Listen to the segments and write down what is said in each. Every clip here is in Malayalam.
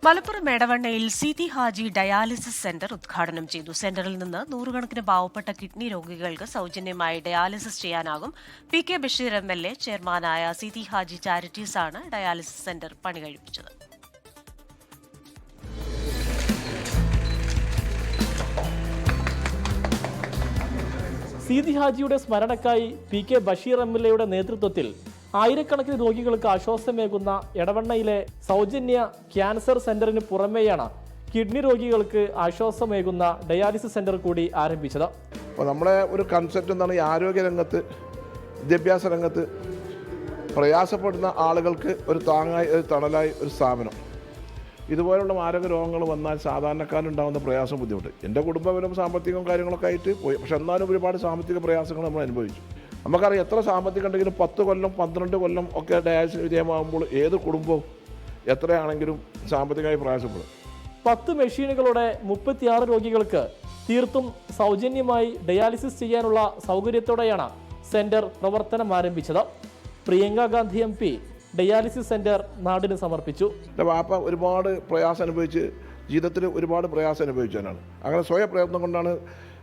മലപ്പുറം എടവണ്ണയിൽ സിതി ഹാജി ഡയാലിസിസ് സെന്റർ ഉദ്ഘാടനം ചെയ്തു. സെന്ററിൽ നിന്ന് നൂറുകണക്കിന് പാവപ്പെട്ട കിഡ്നി രോഗികൾക്ക് സൗജന്യമായി ഡയാലിസിസ് ചെയ്യാനാകും. പി.കെ. ബഷീർ എം.എൽ.എ ചെയർമാനായ സിതി ഹാജി ചാരിറ്റീസാണ് ഡയാലിസിസ് സെന്റർ പണി കഴിപ്പിച്ചത്. സിതി ഹാജിയുടെ സ്മരണക്കായി പി.കെ. ബഷീർ എം.എൽ.എയുടെ നേതൃത്വത്തിൽ ആയിരക്കണക്കിന് രോഗികൾക്ക് ആശ്വാസമേകുന്ന എടവണ്ണയിലെ സൗജന്യ ക്യാൻസർ സെന്ററിന് പുറമെയാണ് കിഡ്നി രോഗികൾക്ക് ആശ്വാസമേകുന്ന ഡയാലിസിസ് സെന്റർ കൂടി ആരംഭിച്ചത്. അപ്പോൾ നമ്മുടെ ഒരു കൺസെപ്റ്റ് എന്താണ്, ഈ ആരോഗ്യരംഗത്ത്, വിദ്യാഭ്യാസ രംഗത്ത് പ്രയാസപ്പെടുന്ന ആളുകൾക്ക് ഒരു താങ്ങായി, ഒരു തണലായി ഒരു സ്ഥാപനം. ഇതുപോലുള്ള ആരോഗ്യ രോഗങ്ങൾ വന്നാൽ സാധാരണക്കാരുണ്ടാകുന്ന പ്രയാസം, ബുദ്ധിമുട്ട്. എൻ്റെ കുടുംബപരം സാമ്പത്തികവും കാര്യങ്ങളൊക്കെ ആയിട്ട് പോയി. പക്ഷെ എന്നാലും ഒരുപാട് സാമ്പത്തിക പ്രയാസങ്ങൾ നമ്മൾ അനുഭവിച്ചു. നമുക്കറിയാം, എത്ര സാമ്പത്തികം ഉണ്ടെങ്കിലും 10 കൊല്ലം 12 കൊല്ലം ഒക്കെ ഡയാലിസിസ് വിധേയമാകുമ്പോൾ ഏത് കുടുംബവും എത്രയാണെങ്കിലും സാമ്പത്തികമായി പ്രയാസപ്പെടും. 10 മെഷീനുകളുടെ 36 രോഗികൾക്ക് തീർത്തും സൗജന്യമായി ഡയാലിസിസ് ചെയ്യാനുള്ള സൗകര്യത്തോടെയാണ് സെന്റർ പ്രവർത്തനം ആരംഭിച്ചത്. Priyanka Gandhi MP dialysis centre നാടിന് സമർപ്പിച്ചു. എൻ്റെ വാപ്പ ഒരുപാട് പ്രയാസം അനുഭവിച്ച്, ജീവിതത്തിൽ ഒരുപാട് പ്രയാസം അനുഭവിച്ചവനാണ്. അങ്ങനെ സ്വയം പ്രയത്നം കൊണ്ടാണ്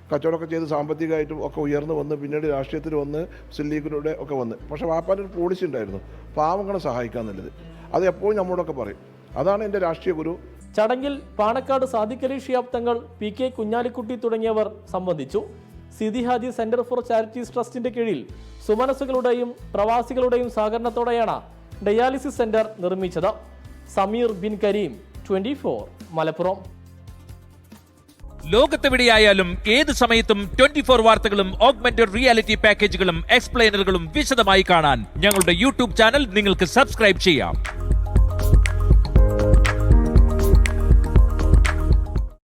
കച്ചവടമൊക്കെ ചെയ്ത് സാമ്പത്തികമായിട്ടും ഒക്കെ ഉയർന്നു വന്ന് പിന്നീട് രാഷ്ട്രീയത്തിൽ വന്ന് മുസ്ലിം ലീഗിലൂടെ ഒക്കെ വന്ന്. പക്ഷേ വാപ്പാൻ്റെ ഒരു പോളിസി ഉണ്ടായിരുന്നു, പാവങ്ങളെ സഹായിക്കുക എന്നുള്ളത്. അത് എപ്പോഴും നമ്മളോടൊക്കെ പറയും. അതാണ് എൻ്റെ രാഷ്ട്രീയ ഗുരു. ചടങ്ങിൽ പാണക്കാട് സാദിഖ് അലി ശിഹാബ് തങ്ങൾ, P.K. കുഞ്ഞാലിക്കുട്ടി തുടങ്ങിയവർ സംബന്ധിച്ചു. സിതി ഹാജി സെന്റർ ഫോർ ചാരിറ്റീസ് ട്രസ്റ്റിന്റെ കീഴിൽ സുമനസ്സുകളുടെയും പ്രവാസികളുടെയും സഹകരണത്തോടെയാണ് ഡയാലിസിസ് സെന്റർ നിർമ്മിച്ചത്. സമീർ ബിൻ കരീം, 24 മലപ്പുറം. ലോകത്തെവിടെയായാലും ഏത് സമയത്തും 24 വാർത്തകളും ഓഗ്മെന്റഡ് റിയാലിറ്റി പാക്കേജുകളും എക്സ്പ്ലെയിനറുകളും വിശദമായി കാണാൻ ഞങ്ങളുടെ യൂട്യൂബ് ചാനൽ നിങ്ങൾക്ക് സബ്സ്ക്രൈബ് ചെയ്യാം.